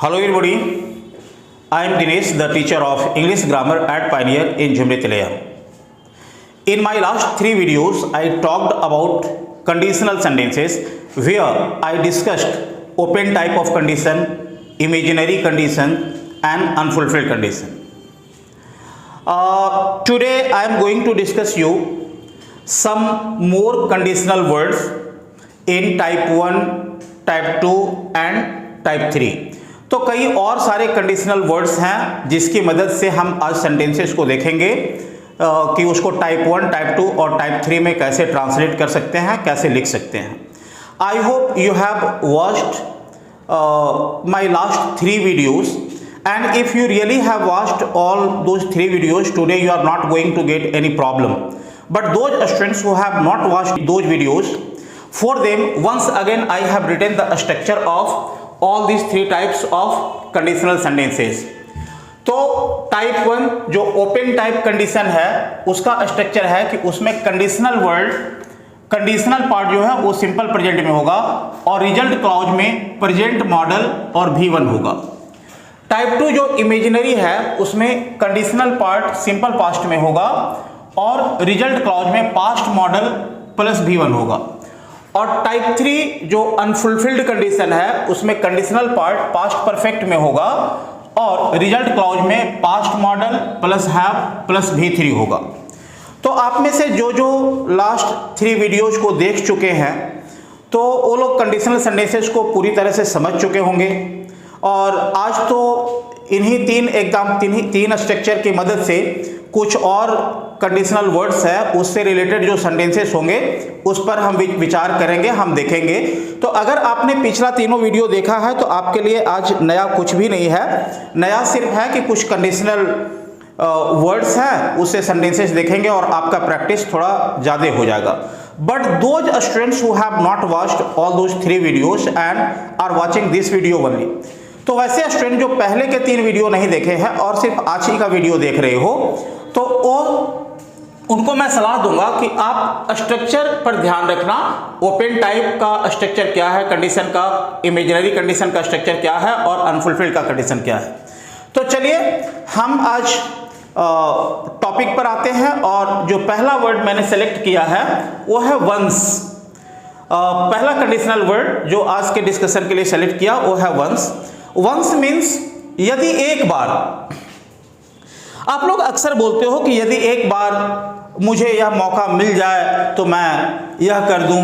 Hello everybody, I am Dinesh, the teacher of English Grammar at Pioneer in Jumre Tilaya. In my last 3 videos, I talked about conditional sentences where I discussed open type of condition, imaginary condition and unfulfilled condition. Today I am going to discuss you some more conditional words in type 1, type 2 and type 3. तो कई और सारे conditional words हैं जिसकी मदद से हम आज सेंटेंसेस को देखेंगे कि उसको टाइप 1, टाइप 2 और टाइप 3 में कैसे ट्रांसलेट कर सकते हैं, कैसे लिख सकते हैं. I hope you have watched my last 3 videos and if you really have watched all those 3 videos, today you are not going to get any problem. But those students who have not watched those videos, for them once again I have written the structure of all these 3 types of conditional sentences. तो type 1 जो open type condition है उसका structure है कि उसमें conditional word, conditional part जो है वो सिंपल प्रेजेंट में होगा और रिजल्ट क्लॉज में प्रेजेंट मॉडल और V1 होगा. टाइप 2 जो इमेजिनरी है उसमें कंडीशनल पार्ट सिंपल पास्ट में होगा और रिजल्ट क्लॉज में पास्ट मॉडल प्लस V1 होगा. और टाइप 3 जो अनफुलफिल्ड कंडीशन है उसमें कंडीशनल पार्ट पास्ट परफेक्ट में होगा और रिजल्ट क्लॉज में past model plus have plus V3 होगा. तो आप में से जो जो लास्ट 3 वीडियोज को देख चुके हैं तो वो लोग कंडीशनल सेंटेंसेस को पूरी तरह से समझ चुके होंगे और आज तो इन्हीं 3 स्ट्रक्चर की मदद से कुछ और कंडीशनल वर्ड्स है उससे रिलेटेड जो सेंटेंसेस होंगे उस पर हम विचार करेंगे, हम देखेंगे. तो अगर आपने पिछला तीनों वीडियो देखा है तो आपके लिए आज नया कुछ भी नहीं है. नया सिर्फ है कि कुछ कंडीशनल वर्ड्स हैं उससे सेंटेंसेस देखेंगे और आपका प्रैक्टिस थोड़ा ज़्यादा हो जाएगा. But those students who have not watched all those 3 videos and are watching this video only, तो वैसे स्टूडेंट जो पहले के 3 वीडियो नहीं देखे हैं और सिर्फ आज ही का वीडियो देख रहे हो तो उनको मैं सलाह दूंगा कि आप स्ट्रक्चर पर ध्यान रखना. ओपन टाइप का स्ट्रक्चर क्या है कंडीशन का, इमेजिनरी कंडीशन का स्ट्रक्चर क्या है और अनफुलफिल्ड का कंडीशन क्या है. तो चलिए हम आज टॉपिक पर आते हैं और जो पहला वर्ड मैंने सेलेक्ट किया है वो है वंस. पहला कंडीशनल वर्ड जो आज के डिस्कशन के लिए सेलेक्ट किया वो है वंस. वंस मीन्स यदि एक बार. आप लोग अक्सर बोलते हो कि यदि एक बार मुझे यह मौका मिल जाए तो मैं यह कर दूं,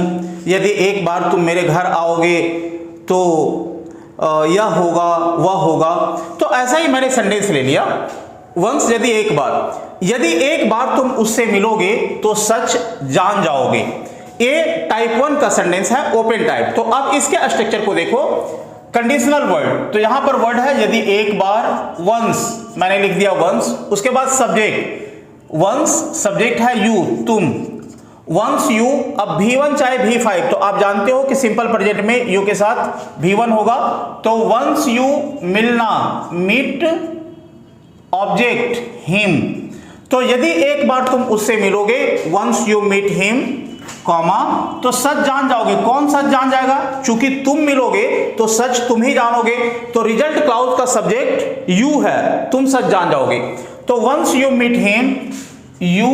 यदि एक बार तुम मेरे घर आओगे तो यह होगा वह होगा. तो ऐसा ही मैंने सेंटेंस ले लिया वंस यदि एक बार. यदि एक बार तुम उससे मिलोगे तो सच जान जाओगे. ये टाइप 1 का सेंटेंस है ओपन टाइप. तो अब इसके स्ट्रक्चर को देखो. कंडीशनल वर्ड तो यहां पर वर्ड है यदि एक बार, वंस मैंने लिख दिया वंस. उसके बाद सब्जेक्ट, वंस सब्जेक्ट है यू, तुम, वंस यू. अब V1 चाहे V5 तो आप जानते हो कि सिंपल प्रेजेंट में यू के साथ V1 होगा. तो वंस यू मिलना, मीट ऑब्जेक्ट हिम. तो यदि एक बार तुम उससे मिलोगे once you meet him comma तो सच जान जाओगे. कौन सच जान जाएगा? चूंकि तुम मिलोगे तो सच तुम ही जानोगे. तो रिजल्ट क्लाउज का सब्जेक्ट यू है, तुम सच जान जाओगे. तो once you meet him you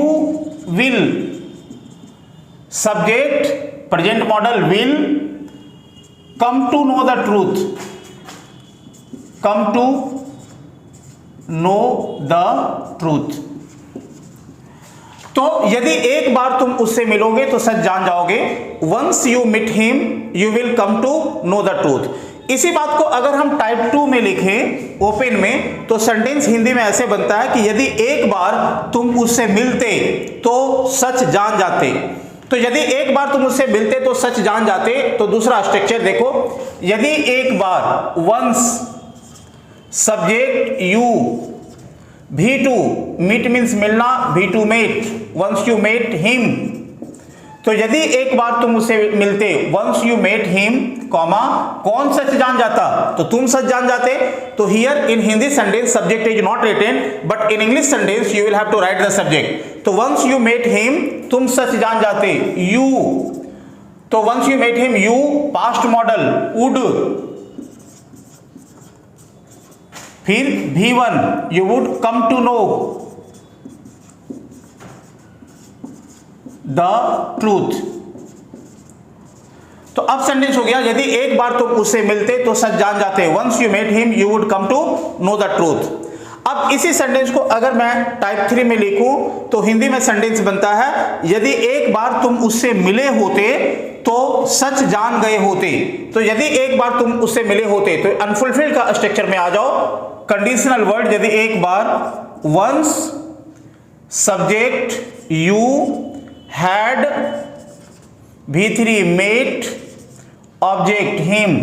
will, subject present modal will, come to know the truth, come to know the truth. तो यदि एक बार तुम उससे मिलोगे तो सच जान जाओगे. Once you meet him you will come to know the truth. इसी बात को अगर हम टाइप 2 में लिखें ओपन में तो सेंटेंस हिंदी में ऐसे बनता है कि यदि एक बार तुम उससे मिलते तो सच जान जाते. तो यदि एक बार तुम उससे मिलते तो सच जान जाते. तो दूसरा स्ट्रक्चर देखो. यदि एक बार, once subject you, V2 meet means मिलना, V2 met, once you met him. तो यदि एक बार तुम उससे मिलते once you met him comma कौन सच जान जाता? तो तुम सच जान जाते. तो here in Hindi sentence subject is not written but in English sentence you will have to write the subject. तो वंस यू मेट हिम तुम सच जान जाते, यू. तो once you met him you past modal would, फिर V1 you would come to know the truth. तो अब sentence हो गया, यदि एक बार तुम उससे मिलते तो सच जान जाते, once you met him you would come to know the truth. अब इसी सेंटेंस को अगर मैं टाइप 3 में लिखूं तो हिंदी में सेंटेंस बनता है, यदि एक बार तुम उससे मिले होते तो सच जान गए होते। तो यदि एक बार तुम उससे मिले होते तो अनफुलफिल्ड का स्ट्रक्चर में आ जाओ, कंडीशनल वर्ड, यदि एक बार, once subject you had V3 met object him.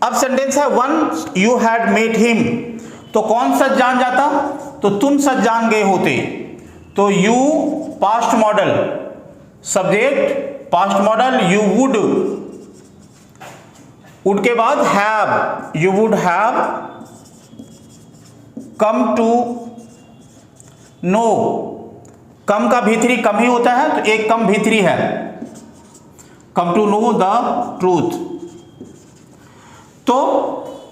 अब सेंटेंस है once you had met him, तो कौन सच जान जाता, तो तुम सच जान गए होते। तो you past modal, subject past modal, you would के बाद have, you would have come to know, come का V3 कम ही होता है तो एक कम V3 है, come to know the truth. तो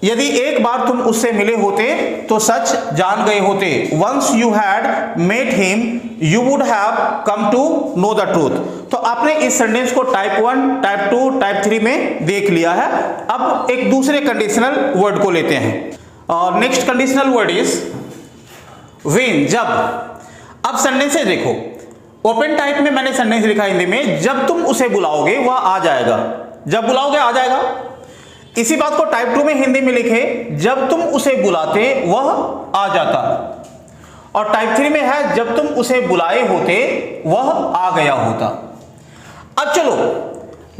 यदि एक बार तुम उससे मिले होते तो सच जान गए होते, once you had met him you would have come to know the truth. तो आपने इस सेंटेंस को टाइप 1, टाइप 2, टाइप 3 में देख लिया है। अब एक दूसरे कंडीशनल वर्ड को लेते हैं, और next conditional word is when, जब। अब सेंटेंस से देखो, ओपन टाइप में मैंने सेंटेंस लिखा हिंदी में, जब तुम उसे बुलाओगे वह आ जाएगा, जब बुलाओगे आ जाएगा। इसी बात को टाइप 2 में हिंदी में लिखे, जब तुम उसे बुलाते वह आ जाता। और टाइप 3 में है, जब तुम उसे बुलाए होते वह आ गया होता। अब चलो,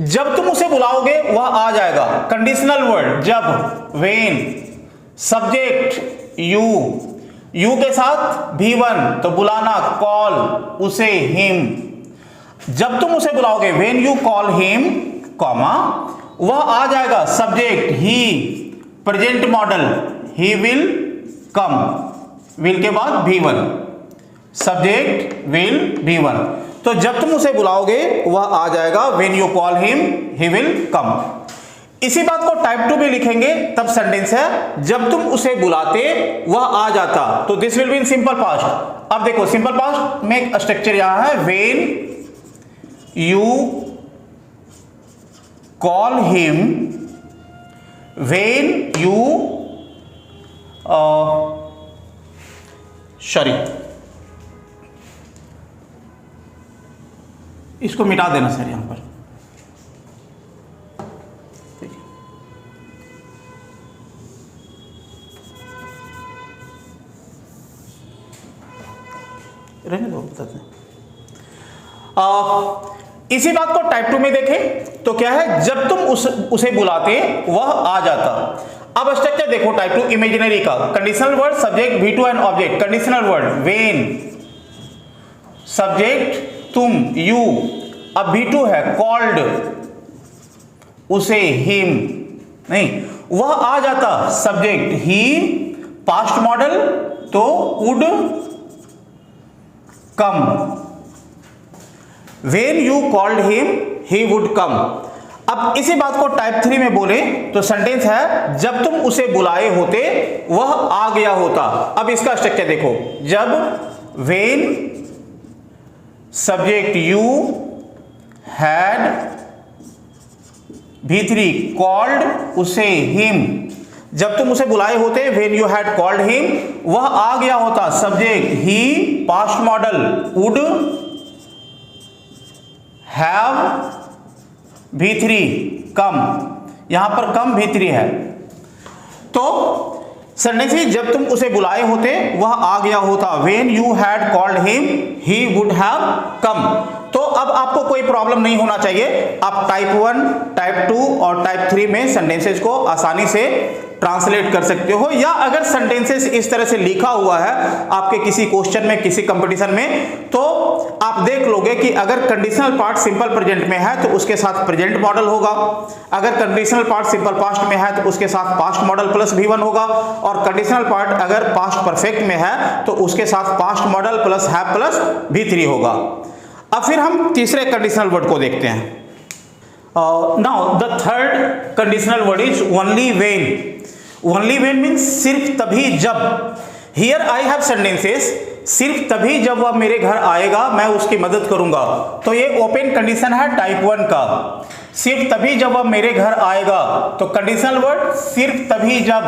जब तुम उसे बुलाओगे वह आ जाएगा, कंडीशनल वर्ड जब, व्हेन, सब्जेक्ट यू, यू के साथ V1 तो बुलाना, कॉल उसे, हिम। जब तुम उसे बुलाओगे when you call him, comma, वह आ जाएगा, subject he, present modal he will come, will के बाद V1, सब्जेक्ट विल V1। तो जब तुम उसे बुलाओगे वह आ जाएगा, when you call him he will कम। इसी बात को टाइप 2 में लिखेंगे, तब सेंटेंस है, जब तुम उसे बुलाते वह आ जाता। तो this will be in simple past. अब देखो सिंपल पास्ट में स्ट्रक्चर यहां है, when you call him, when you sorry, इसको मिटा देना सर यहां पर, रहने दो, बताते हैं। इसी बात को टाइप 2 में देखें तो क्या है, जब तुम उसे बुलाते वह आ जाता। अब स्ट्रक्चर देखो टाइप 2 इमेजिनरी का, conditional word, subject V2 and object, conditional word when, subject तुम, यू, अब V2 है, कॉल्ड उसे, हिम, नहीं, वह आ जाता, सब्जेक्ट ही, पास्ट मॉडल तो would come, when you called him he would come। अब इसी बात को टाइप 3 में बोले तो सेंटेंस है, जब तुम उसे बुलाए होते वह आ गया होता। अब इसका स्ट्रक्चर देखो, जब, when subject you had V3 called उसे, him, जब तुम उसे बुलाए होते when you had called him वह आ गया होता, subject he, past model would have V3 कम, यहां पर कम V3 है। तो सेंटेंस ही, जब तुम उसे बुलाए होते वह आ गया होता, when you had called him he would have कम। तो अब आपको कोई प्रॉब्लम नहीं होना चाहिए, आप टाइप 1, टाइप 2 और टाइप 3 में सेंटेंसेस को आसानी से ट्रांसलेट कर सकते हो, या अगर सेंटेंसेस इस तरह से लिखा हुआ है आपके किसी क्वेश्चन में, किसी कंपटीशन में, तो आप देख लोगे कि अगर कंडीशनल पार्ट सिंपल प्रेजेंट में है तो उसके साथ प्रेजेंट मॉडल होगा, अगर कंडीशनल पार्ट सिंपल पास्ट में है तो उसके साथ पास्ट मॉडल प्लस V1 होगा, और कंडीशनल पार्ट अगर पास्ट परफेक्ट में है तो उसके साथ past model plus have plus V3 होगा। अब फिर हम तीसरे कंडीशनल वर्ड को देखते हैं। Now the third conditional word is only when. Only when means सिर्फ तभी जब। हियर आई हैव सेंटेंसेस, सिर्फ तभी जब वह मेरे घर आएगा मैं उसकी मदद करूंगा। तो ये ओपन कंडीशन है टाइप 1 का, सिर्फ तभी जब वह मेरे घर आएगा। तो कंडीशनल वर्ड सिर्फ तभी जब,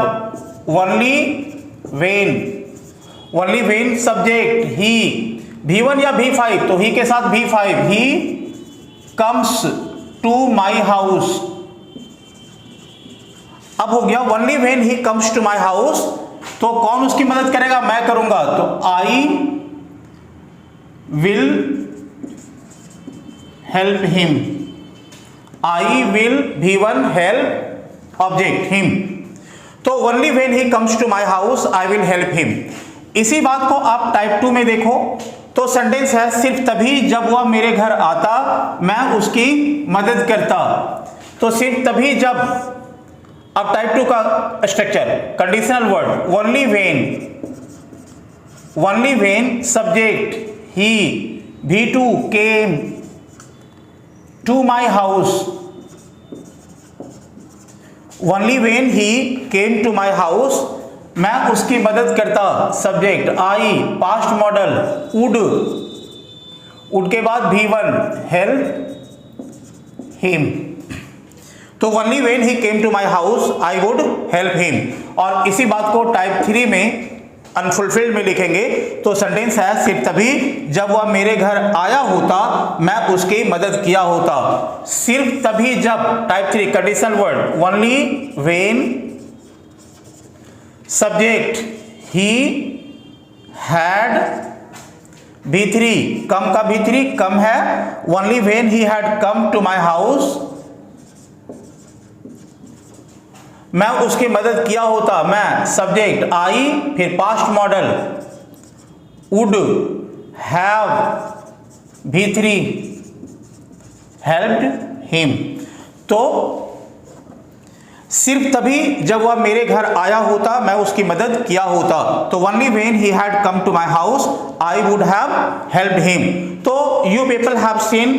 only when, only when subject he, V1 या V5, तो ही के साथ V5, he comes to my house. अब हो गया only when he comes to my house, तो कौन उसकी मदद करेगा, मैं करूंगा। तो I will help him, I will V1 help object him, तो only when he comes to my house I will help him. इसी बात को आप टाइप 2 में देखो, तो सेंटेंस है सिर्फ तभी जब वह मेरे घर आता मैं उसकी मदद करता। तो सिर्फ तभी जब। अब टाइप 2 का structure, conditional word only when, only when subject he, V2 came to my house, only when he came to my house मैं उसकी मदद करता, subject I, past modal would के बाद V1 हेल्प हिम। तो only when he came to my house I would help him. और इसी बात को टाइप 3 में अनफुलफिल्ड में लिखेंगे, तो सेंटेंस है सिर्फ तभी जब वह मेरे घर आया होता मैं उसकी मदद किया होता। सिर्फ तभी जब, type 3 conditional word only when subject he had, V3 come का V3 कम है, only when he had come to my house मैं उसकी मदद किया होता, मैं सब्जेक्ट आई, फिर past modal would have, V3 helped him. तो सिर्फ तभी जब वह मेरे घर आया होता मैं उसकी मदद किया होता। तो only when he had come to my house I would have helped him. तो you people have seen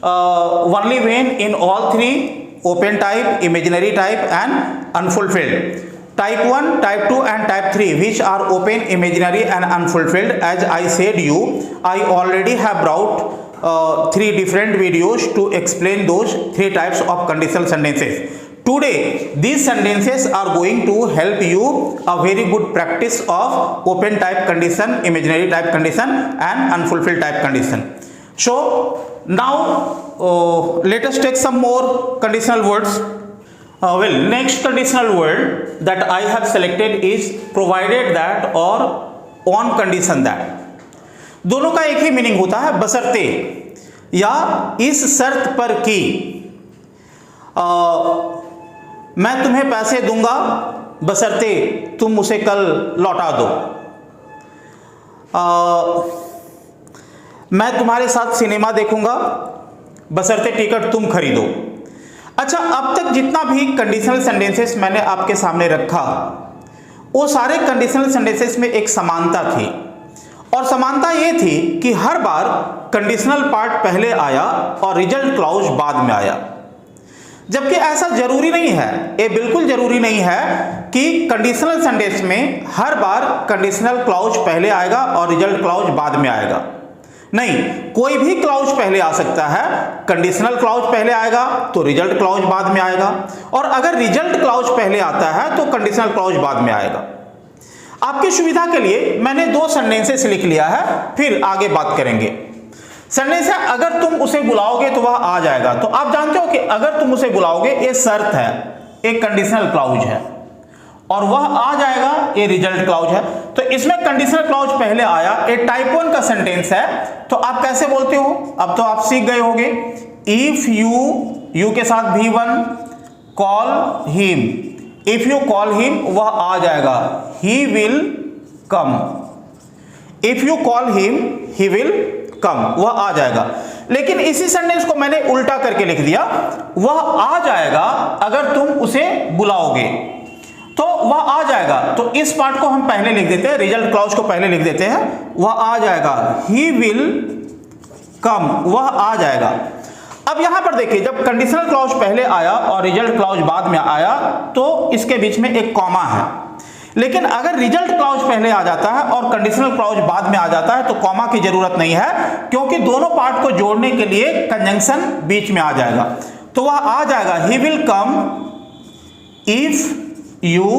only when in all 3 open type, imaginary type and unfulfilled. Type 1, type 2 and type 3 which are open, imaginary and unfulfilled. As I said you, I already have brought 3 different videos to explain those 3 types of conditional sentences. Today these sentences are going to help you a very good practice of open type condition, imaginary type condition and unfulfilled type condition. So now let us take some more conditional words. Well, next conditional word that I have selected is provided that or on condition that. दोनों का एक ही meaning होता है, बशर्ते या इस शर्त पर कि मैं तुम्हें पैसे दूंगा बशर्ते तुम उसे कल लौटा दो, मैं तुम्हारे साथ सिनेमा देखूंगा बशर्ते टिकट तुम खरीदो। अच्छा, अब तक जितना भी कंडीशनल सेंटेंसेस मैंने आपके सामने रखा वो सारे कंडीशनल सेंटेंसेस में एक समानता थी, और समानता ये थी कि हर बार कंडीशनल पार्ट पहले आया और रिजल्ट क्लॉज बाद में आया। जबकि ऐसा जरूरी नहीं है, ये बिल्कुल जरूरी नहीं है कि कंडीशनल सेंटेंस में हर बार कंडीशनल क्लॉज पहले आएगा और रिजल्ट क्लॉज बाद में आएगा। नहीं, कोई भी क्लॉज पहले आ सकता है। कंडीशनल क्लॉज पहले आएगा तो रिजल्ट क्लॉज बाद में आएगा, और अगर रिजल्ट क्लॉज पहले आता है तो कंडीशनल क्लॉज बाद में आएगा। आपकी सुविधा के लिए मैंने 2 सेंटेंसेस लिख लिया है, फिर आगे बात करेंगे। सेंटेंस है अगर तुम उसे बुलाओगे तो वह आ जाएगा। तो आप जानते हो कि अगर तुम उसे बुलाओगे ये शर्त है, एक कंडीशनल क्लॉज है, और वह आ जाएगा ये रिजल्ट क्लॉज है। तो इसमें कंडीशनल क्लॉज पहले आया, ये टाइप 1 का सेंटेंस है। तो आप कैसे बोलते हो, अब तो आप सीख गए होंगे। इफ यू के साथ V1 call him, if you call him वह आ जाएगा, he will come. If you call him he will कम, वह आ जाएगा। लेकिन इसी सेंटेंस को मैंने उल्टा करके लिख दिया, वह आ जाएगा अगर तुम उसे बुलाओगे, तो वह आ जाएगा। तो इस पार्ट को हम पहले लिख देते हैं, रिजल्ट क्लॉज को पहले लिख देते हैं, वह आ जाएगा, ही विल कम, वह आ जाएगा। अब यहां पर देखिए, जब कंडीशनल क्लॉज पहले आया और रिजल्ट क्लॉज बाद में आया तो इसके बीच में एक कॉमा है, लेकिन अगर रिजल्ट क्लॉज पहले आ जाता है और कंडीशनल क्लॉज बाद में आ जाता है तो कॉमा की जरूरत नहीं है, क्योंकि दोनों पार्ट को जोड़ने के लिए कंजंक्शन बीच में आ जाएगा। तो वह आ जाएगा he will come if you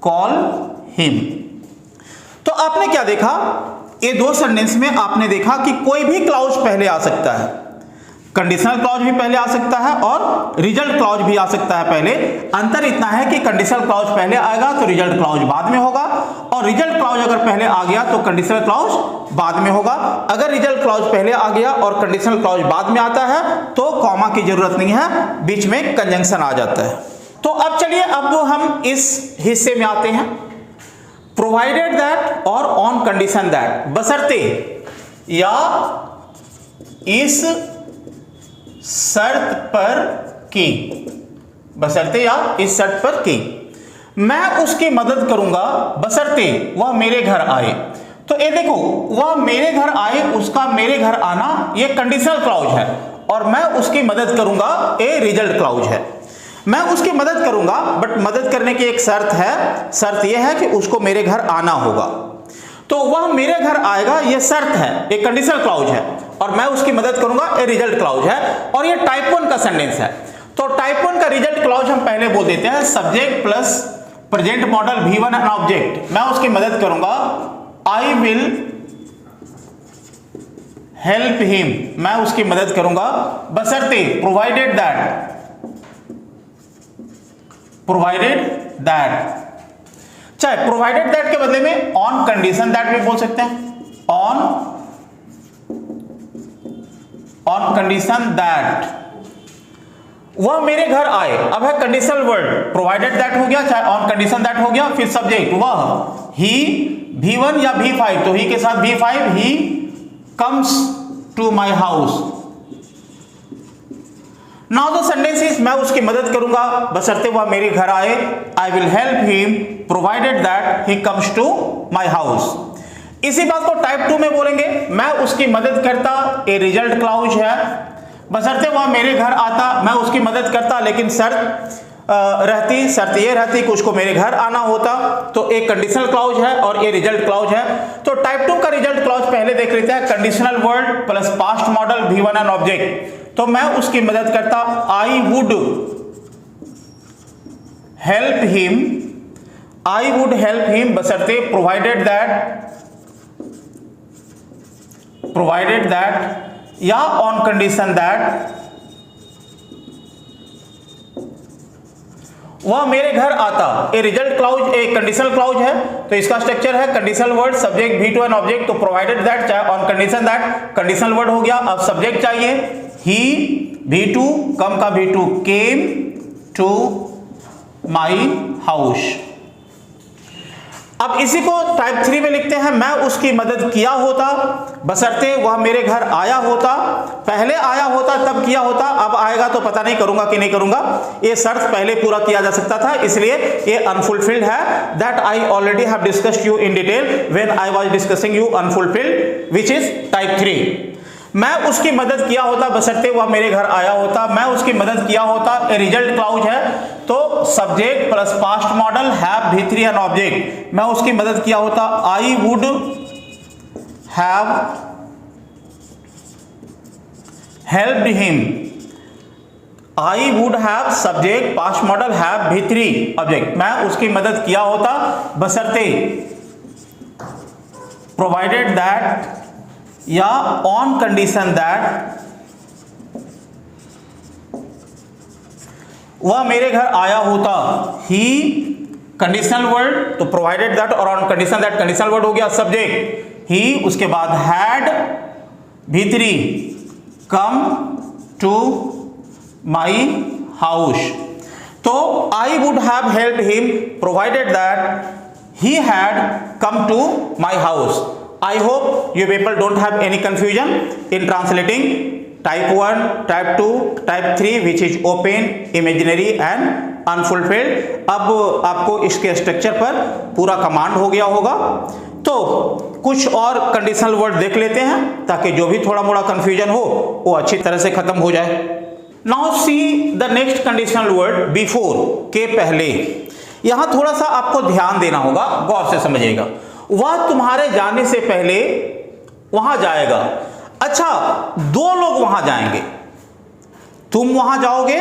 call him. तो आपने क्या देखा, ये दो सेंटेंस में आपने देखा कि कोई भी क्लॉज पहले आ सकता है, कंडीशनल क्लॉज भी पहले आ सकता है और रिजल्ट क्लॉज भी आ सकता है पहले। अंतर इतना है कि कंडीशनल क्लॉज पहले आएगा तो रिजल्ट क्लॉज बाद में होगा, और रिजल्ट क्लॉज अगर पहले आ गया तो कंडीशनल क्लॉज बाद में होगा। अगर रिजल्ट क्लॉज पहले आ गया और कंडीशनल क्लॉज बाद में आता है तो कॉमा की जरूरत नहीं है, बीच में कंजंक्शन आ जाता है। तो अब चलिए, अब हम इस हिस्से में आते हैं, प्रोवाइडेड दैट और ऑन कंडीशन दैट, बशर्ते या इस शर्त पर कि, बशर्ते या इस शर्त पर कि मैं उसकी मदद करूंगा बशर्ते वह मेरे घर आए। तो ये देखो, वह मेरे घर आए, उसका मेरे घर आना ये कंडीशनल क्लॉज है, और मैं उसकी मदद करूंगा ये रिजल्ट क्लॉज है। मैं उसकी मदद करूंगा, बट मदद करने की एक शर्त है, शर्त यह है कि उसको मेरे घर आना होगा। तो वह मेरे घर आएगा, यह शर्त है, एक कंडीशनल क्लॉज है, और मैं उसकी मदद करूंगा ये रिजल्ट क्लॉज है, और ये टाइप 1 का सेंटेंस है। तो टाइप 1 का रिजल्ट क्लॉज हम पहले बोल देते हैं subject plus present modal V1 and object. मैं उसकी मदद करूंगा, आई विल हेल्प हिम, मैं उसकी मदद करूंगा बशर्ते प्रोवाइडेड दैट, चाहे प्रोवाइडेड दैट के बदले में ऑन कंडीशन दैट भी बोल सकते हैं, ऑन कंडीशन दैट वह मेरे घर आए। अब है कंडीशनल वर्ड, प्रोवाइडेड दैट हो गया, चाहे ऑन कंडीशन दैट हो गया, फिर सब्जेक्ट वह, ही V1 या V5, तो ही के साथ V5, he comes to my house. Now the sentence is, मैं उसकी मदद करूंगा बशर्ते वह मेरे घर आए, I will help him provided that he comes to my house. इसी बात को टाइप 2 में बोलेंगे, मैं उसकी मदद करता, ये रिजल्ट क्लॉज है, बशर्ते वह मेरे घर आता, मैं उसकी मदद करता, लेकिन शर्त ये रहती कि उसको मेरे घर आना होता, तो एक कंडीशनल क्लॉज है और ये रिजल्ट क्लॉज है। तो टाइप 2 का रिजल्ट क्लॉज पहले देख लेते हैं, conditional word plus past modal V1 and object. तो मैं उसकी मदद करता, आई वुड हेल्प हिम बशर्ते प्रोवाइडेड दैट या ऑन कंडीशन दैट वह मेरे घर आता। ए रिजल्ट क्लॉज एक कंडीशनल क्लॉज है, तो इसका स्ट्रक्चर है conditional word subject V2 and object. तो प्रोवाइडेड दैट चाहे on condition that, conditional word हो गया। अब सब्जेक्ट चाहिए, ही V2 कम का V2 came to my house. अब इसी को टाइप 3 में लिखते हैं, मैं उसकी मदद किया होता बशर्ते वह मेरे घर आया होता। पहले आया होता तब किया होता, अब आएगा तो पता नहीं करूंगा कि नहीं करूंगा, ये शर्त पहले पूरा किया जा सकता था, इसलिए ये अनफुलफिल्ड है। That I already have discussed you in detail when I was discussing you unfulfilled which is type 3। मैं उसकी मदद किया होता बशर्ते वह मेरे घर आया होता, मैं उसकी मदद किया होता, ए रिजल्ट क्लॉज है, तो subject plus past model have V3 and object. मैं उसकी मदद किया होता, आई would have helped him, I would have subject past model have V3 object. मैं उसकी मदद किया होता बशर्ते प्रोवाइडेड दैट या ऑन कंडीशन दैट वह मेरे घर आया होता। ही कंडीशनल वर्ड, तो प्रोवाइडेड दैट और on condition that conditional word हो गया। सब्जेक्ट ही, उसके बाद had V3 come to my house. तो I would have helped him provided that he had come to my house. I hope you people don't have any confusion in translating type 1, type 2, type 3 which is open, imaginary and unfulfilled। अब आपको इसके structure पर पूरा command हो गया होगा। तो कुछ और कंडीशनल वर्ड देख लेते हैं ताकि जो भी थोड़ा मोड़ा कंफ्यूजन हो वो अच्छी तरह से खत्म हो जाए। Now see the next conditional word before के पहले। यहां थोड़ा सा आपको ध्यान देना होगा, गौर से समझिएगा। वह तुम्हारे जाने से पहले वहां जाएगा। अच्छा, दो लोग वहां जाएंगे, तुम वहां जाओगे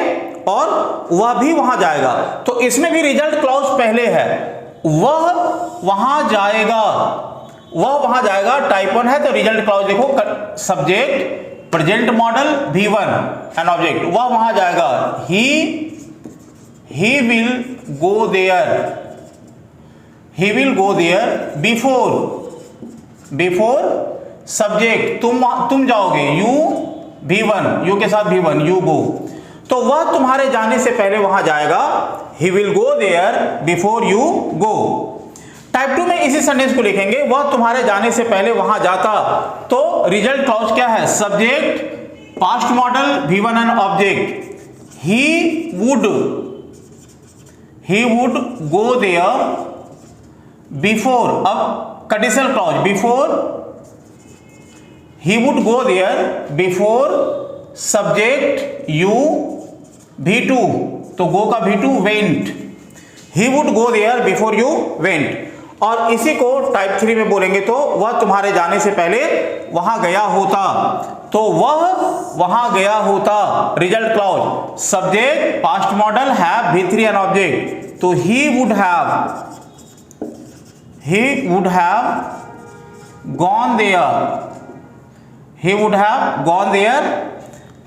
और वह भी वहां जाएगा, तो इसमें भी रिजल्ट क्लॉज पहले है। वह वहां जाएगा, वह वहां जाएगा टाइप 1 है, तो रिजल्ट क्लॉज देखो, subject present modal V1 and object, वह वहां जाएगा। He will go there, he will go there before subject, तुम जाओगे, यू V1, यू के साथ V1, यू गो, तो वह तुम्हारे जाने से पहले वहां जाएगा। He will go there before you go. Type 2 में इसी सेंटेंस को लिखेंगे, वह तुम्हारे जाने से पहले वहां जाता, तो रिजल्ट क्लॉज क्या है, subject past modal V1 and object, he would go there before, अब conditional clause before, he would go there before subject you V2, तो go का V2 went, he would go there before you went। और इसी को type 3 में बोलेंगे तो वह तुम्हारे जाने से पहले वहां गया होता, तो वह वहां गया होता, result clause subject past model have V3 and object, तो he would have gone there, he would have gone there,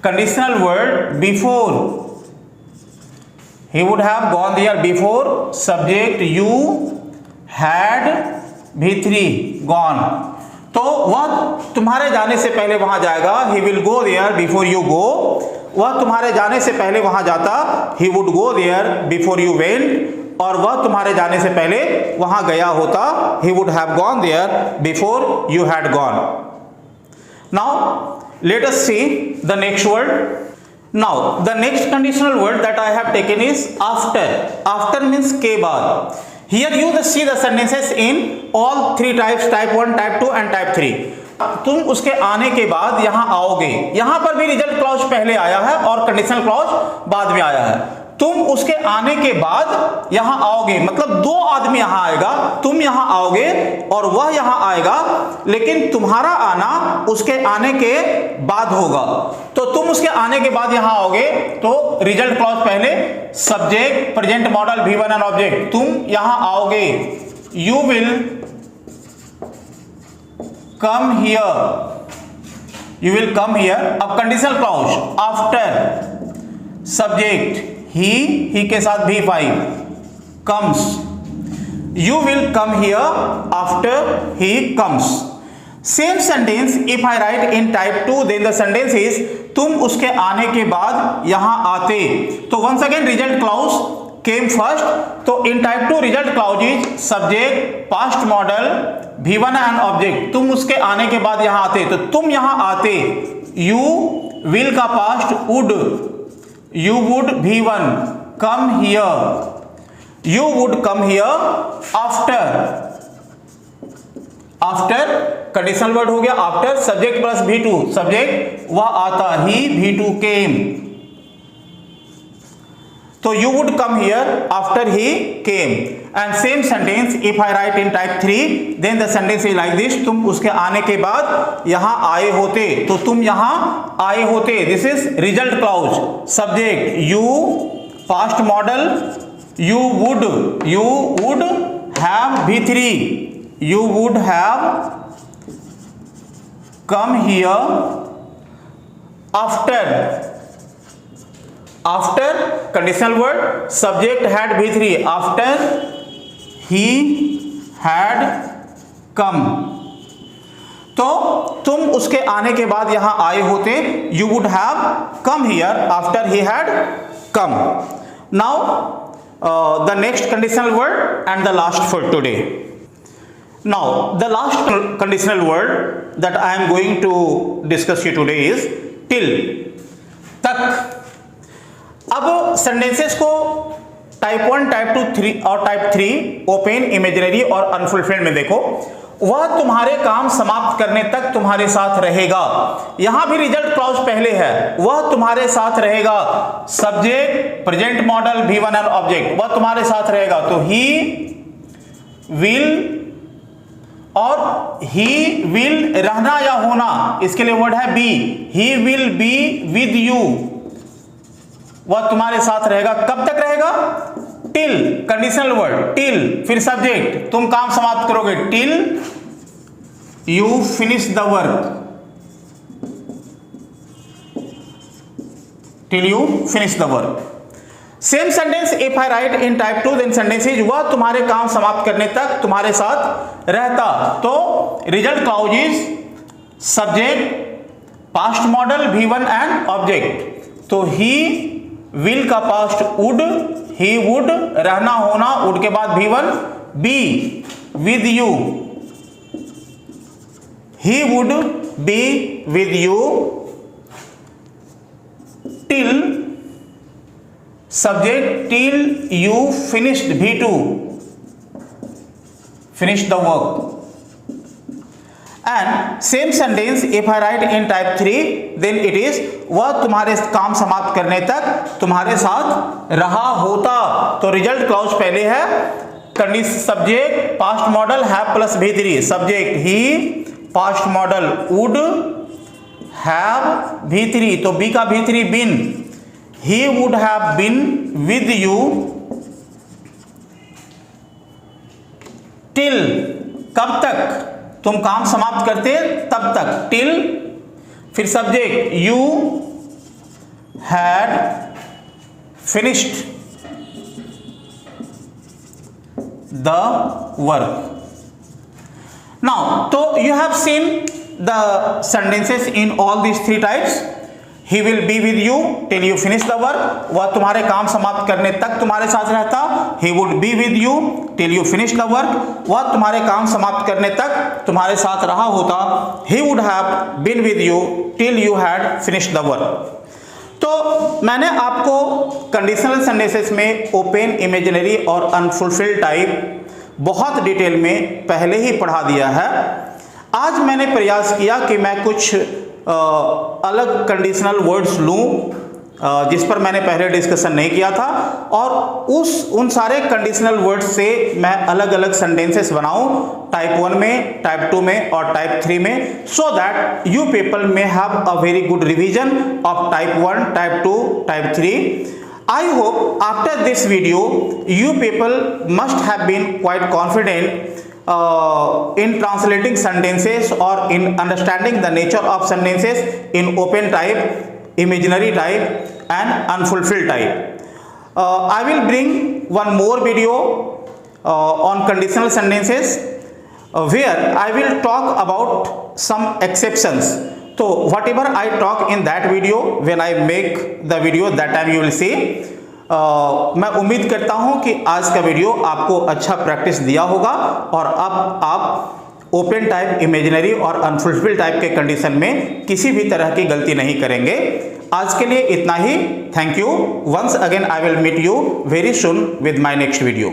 conditional word before, he would have gone there before subject you had V3 gone, तो वह तुम्हारे जाने से पहले वहां जाएगा। he will go there before you go, वह तुम्हारे जाने से पहले वहां जाता, he would go there before you went, और वह तुम्हारे जाने से पहले वहां गया होता, he would have gone there before you had gone। Now let us see the next word. Now the next conditional word that I have taken is after. After means के बाद। Here you see the sentences in all three types, type 1, type 2 and type 3। तुम उसके आने के बाद यहां आओगे, यहां पर भी रिजल्ट क्लॉज पहले आया है और कंडीशनल क्लॉज बाद में आया है। तुम उसके आने के बाद यहां आओगे, मतलब दो आदमी यहां आएगा, तुम यहां आओगे और वह यहां आएगा, लेकिन तुम्हारा आना उसके आने के बाद होगा, तो तुम उसके आने के बाद यहां आओगे, तो रिजल्ट क्लॉज पहले, subject present modal V1 and object, तुम यहां आओगे, you will come here, you will come here. अब कंडीशनल क्लॉज आफ्टर सब्जेक्ट ही के साथ V5 comes, you will come here after he comes। Same sentence if I write in type 2 then the sentence is तुम उसके आने के बाद यहां आते, तो once again result clause came first, तो in type 2 result clause is subject past modal V1 and object, तुम उसके आने के बाद यहां आते, तो तुम यहां आते, यू विल का past would, you would V1 come here, you would come here after conditional word हो गया after, subject plus V2, subject वह आता, ही V2 came, तो you would come here after he came। and same sentence if I write in type 3 then the sentence is like this, तुम उसके आने के बाद यहां आए होते, तो तुम यहां आए होते, this is result clause, subject you past model you would have V3, you would have come here after conditional word subject had V3, after he had come, तो तुम उसके आने के बाद यहां आए होते, you would have come here after he had come। now the next conditional word and the last for today। now the last conditional word that I am going to discuss you today is till, तक। अब sentences को type 1, type 2, 3 और type 3 open, imaginary और unfulfilled में देखो। वह तुम्हारे काम समाप्त करने तक तुम्हारे साथ रहेगा। यहां भी रिजल्ट क्लॉज पहले है, वह तुम्हारे साथ रहेगा। Subject present modal V1 and object, वह तुम्हारे साथ रहेगा। तो ही विल, और ही विल रहना या होना, इसके लिए वर्ड है be. He will be with you, वह तुम्हारे साथ रहेगा। कब तक रहेगा? टिल, कंडीशनल वर्ड टिल, फिर सब्जेक्ट, तुम काम समाप्त करोगे, till you finish the work, till you finish the work. Same sentence if I write in type 2 then sentence is, वह तुम्हारे काम समाप्त करने तक तुम्हारे साथ रहता। तो result clause is subject, past modal V1 and object. तो ही विल का पास्ट वुड, ही वुड रहना होना, वुड के बाद V1, B with you, he would be with you till subject, till you finished V2, finish the work. And same sentence if I write in type 3 then it is, वह तुम्हारे काम समाप्त करने तक तुम्हारे साथ रहा होता। तो रिजल्ट क्लॉज पहले है, condition subject past model have plus V3, subject he, past modal would, have V3, तो बी का V3 bin, he would have been with you till, कब तक तुम काम समाप्त करते तब तक, till, फिर subject you had finished the work. Now, so you have seen the sentences in all these three types. He will be with you till you finish the work, वह तुम्हारे काम समाप्त करने तक तुम्हारे साथ रहता। He would be with you till you finish the work, वह तुम्हारे काम समाप्त करने तक तुम्हारे साथ रहा होता। He would have been with you till you had finished the work. तो मैंने आपको कंडीशनल सेंटेंसेस में ओपन, इमेजिनरी और अनफुलफिल्ड टाइप बहुत डिटेल में पहले ही पढ़ा दिया है। आज मैंने प्रयास किया कि मैं कुछ अलग कंडीशनल वर्ड्स लूं जिस पर मैंने पहले डिस्कशन नहीं किया था, और उन सारे कंडीशनल वर्ड्स से मैं अलग अलग सेंटेंसेस बनाऊं टाइप 1 में, टाइप 2 में और टाइप 3 में, so that you people may have a very good revision of type 1, type 2, type 3. I hope after this video you people must have been quite confident in translating sentences or in understanding the nature of sentences in open type, imaginary type and unfulfilled type. I will bring one more video on conditional sentences where I will talk about some exceptions. So whatever I talk in that video, when I make the video, that time you will see. मैं उम्मीद करता हूं कि आज का video आपको अच्छा practice दिया होगा और अब आप ओपन टाइप, इमेजिनरी और अनफुलफिल्ड टाइप के कंडीशन में किसी भी तरह की गलती नहीं करेंगे। आज के लिए इतना ही। Thank you. Once again I will meet you very soon with my next video.